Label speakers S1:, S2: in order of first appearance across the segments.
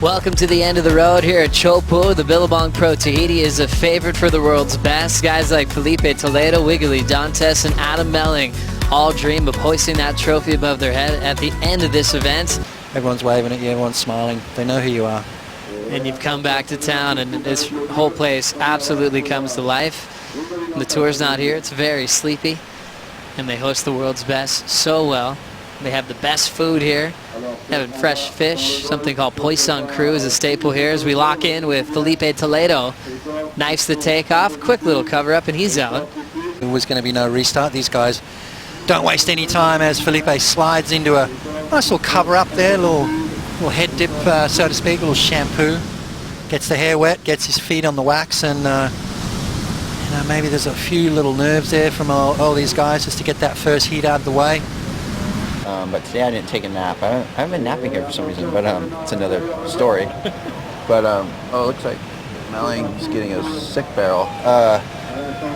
S1: Welcome to the end of the road here at Teahupo'o. The Billabong Pro Tahiti is a favorite for the world's best. Guys like Filipe, Toledo, Wiggolly, Dantas, and Adam Melling all dream of hoisting that trophy above their head at the end of this event.
S2: Everyone's waving at you, everyone's smiling. They know who you are.
S1: And you've come back to town, and this whole place absolutely comes to life. And the tour's not here. It's very sleepy, and they host the world's best so well. They have the best food here, having fresh fish. Something called poisson cru is a staple here as we lock in with Filipe Toledo. Knifes the takeoff, quick little cover up, and he's out.
S2: There was going to be no restart. These guys don't waste any time as Filipe slides into a nice little cover up there, little head dip, so to speak, a little shampoo. Gets the hair wet, gets his feet on the wax, and maybe there's a few little nerves there from all these guys just to get that first heat out of the way.
S3: But today I didn't take a nap. I haven't been napping here for some reason, but it's another story. But it looks like Melling's getting a sick barrel.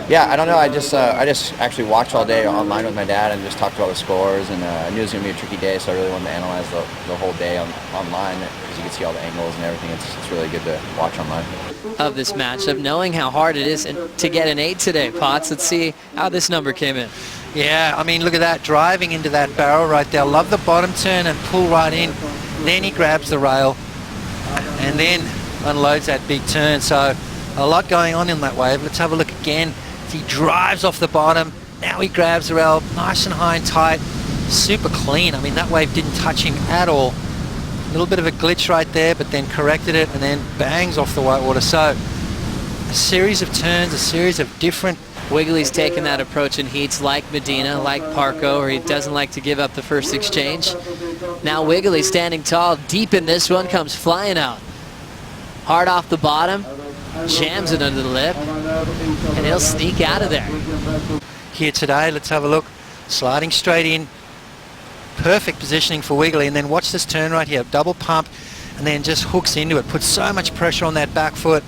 S3: Yeah, I don't know. I just actually watched all day online with my dad and just talked about the scores. And I knew it was going to be a tricky day, so I really wanted to analyze the whole day online because you can see all the angles and everything. It's really good to watch online.
S1: Of this matchup, knowing how hard it is to get an 8 today, Potts. Let's see how this number came in.
S2: Yeah, I mean, look at that, driving into that barrel right there. Love the bottom turn and pull right in. Then he grabs the rail and then unloads that big turn. So a lot going on in that wave. Let's have a look again. He drives off the bottom. Now he grabs the rail nice and high and tight. Super clean. I mean, that wave didn't touch him at all. A little bit of a glitch right there, but then corrected it and then bangs off the whitewater. So a series of turns, a series of different...
S1: Wiggolly's taken that approach in heats like Medina, like Parco, or he doesn't like to give up the first exchange. Now Wiggolly standing tall, deep in this one, comes flying out. Hard off the bottom, jams it under the lip, and he'll sneak out of there.
S2: Here today, let's have a look. Sliding straight in. Perfect positioning for Wiggolly, and then watch this turn right here. Double pump, and then just hooks into it. Puts so much pressure on that back foot,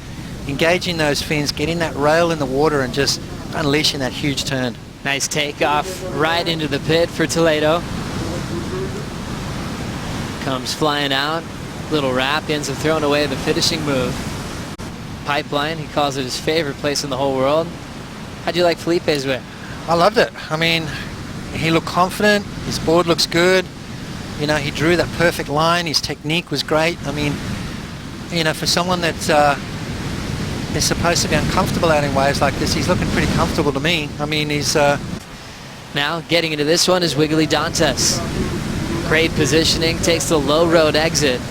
S2: engaging those fins, getting that rail in the water, and just unleashing that huge turn.
S1: Nice takeoff right into the pit for Toledo. Comes flying out. Little wrap, ends up throwing away the finishing move. Pipeline, he calls it his favorite place in the whole world. How'd you like Filipe's whip?
S2: I loved it. I mean, he looked confident. His board looks good. You know, he drew that perfect line. His technique was great. I mean, you know, for someone that's is supposed to be uncomfortable out in waves like this, he's looking pretty comfortable to me. I mean, he's...
S1: Now, getting into this one is Wiggolly Dantas. Great positioning, takes the low road exit.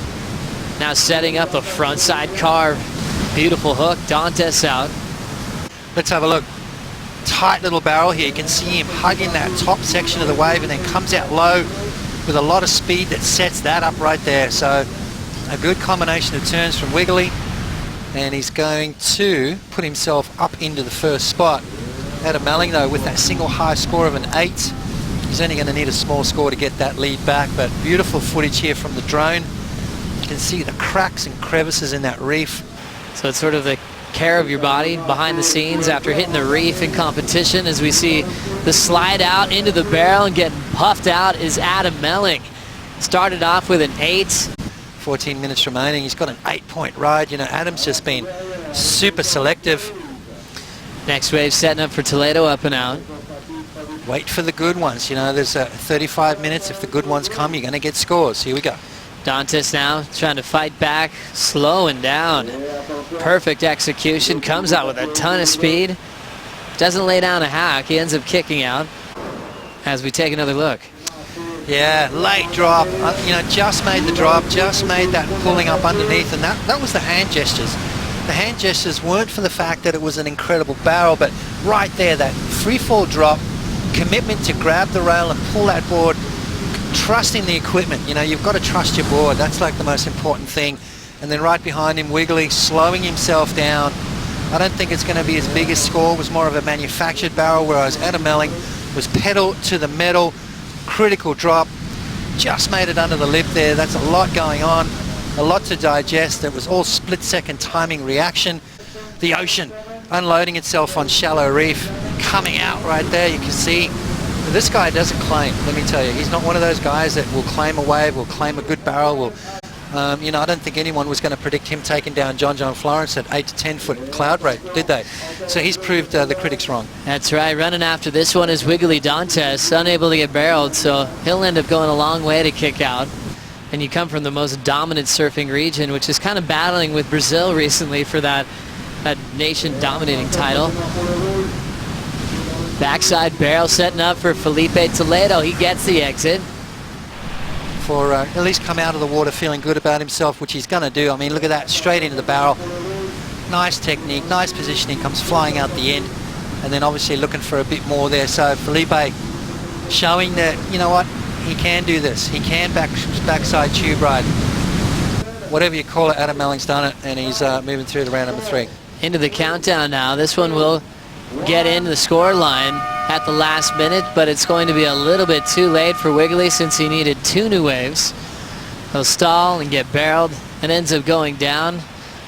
S1: Now setting up a frontside carve. Beautiful hook, Dantas out.
S2: Let's have a look. Tight little barrel here. You can see him hugging that top section of the wave and then comes out low with a lot of speed that sets that up right there. So a good combination of turns from Wiggolly, and he's going to put himself up into the first spot. Adam Melling, though, with that single high score of an 8, he's only going to need a small score to get that lead back, but beautiful footage here from the drone. You can see the cracks and crevices in that reef.
S1: So it's sort of the care of your body behind the scenes after hitting the reef in competition, as we see the slide out into the barrel and getting puffed out is Adam Melling. Started off with an 8.
S2: 14 minutes remaining. He's got an 8-point ride. You know, Adam's just been super selective.
S1: Next wave setting up for Toledo, up and out.
S2: Wait for the good ones. You know, there's 35 minutes. If the good ones come, you're going to get scores. Here we go.
S1: Dantas now trying to fight back, slowing down. Perfect execution, comes out with a ton of speed. Doesn't lay down a hack, he ends up kicking out as we take another look.
S2: Yeah, late drop, you know, just made the drop, just made that pulling up underneath, and that was the hand gestures. The hand gestures weren't for the fact that it was an incredible barrel, but right there, that free fall drop, commitment to grab the rail and pull that board, trusting the equipment. You know, you've got to trust your board. That's like the most important thing. And then right behind him, Wiggolly slowing himself down. I don't think it's going to be his biggest score. It was more of a manufactured barrel, whereas Adam Melling was pedal to the metal. Critical drop, just made it under the lip there. That's a lot going on, a lot to digest. It was all split-second timing reaction. The ocean unloading itself on shallow reef, coming out right there. You can see this guy doesn't claim, let me tell you. He's not one of those guys that will claim a wave, will claim a good barrel, will You know, I don't think anyone was going to predict him taking down John Florence at 8 to 10 foot cloud rate, did they? So he's proved the critics wrong.
S1: That's right. Running after this one is Wiggolly Dantas, unable to get barreled, so he'll end up going a long way to kick out. And you come from the most dominant surfing region, which is kind of battling with Brazil recently for that nation-dominating title. Backside barrel setting up for Filipe Toledo. He gets the exit.
S2: For at least come out of the water feeling good about himself, which he's going to do. I mean, look at that, straight into the barrel. Nice technique, nice positioning, comes flying out the end. And then obviously looking for a bit more there. So Filipe showing that, you know what, he can do this. He can backside tube ride. Whatever you call it, Adam Melling's done it, and he's moving through to round number 3.
S1: Into the countdown now. This one will get into the score line at the last minute, but it's going to be a little bit too late for Wiggolly since he needed 2 new waves. He'll stall and get barreled and ends up going down.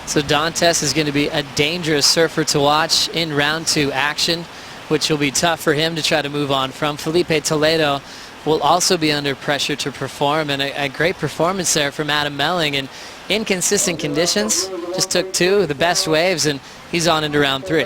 S1: So Dantas is going to be a dangerous surfer to watch in round 2 action, which will be tough for him to try to move on from. Filipe Toledo will also be under pressure to perform, and a great performance there from Adam Melling. And inconsistent conditions, just took 2 of the best waves, and he's on into round 3.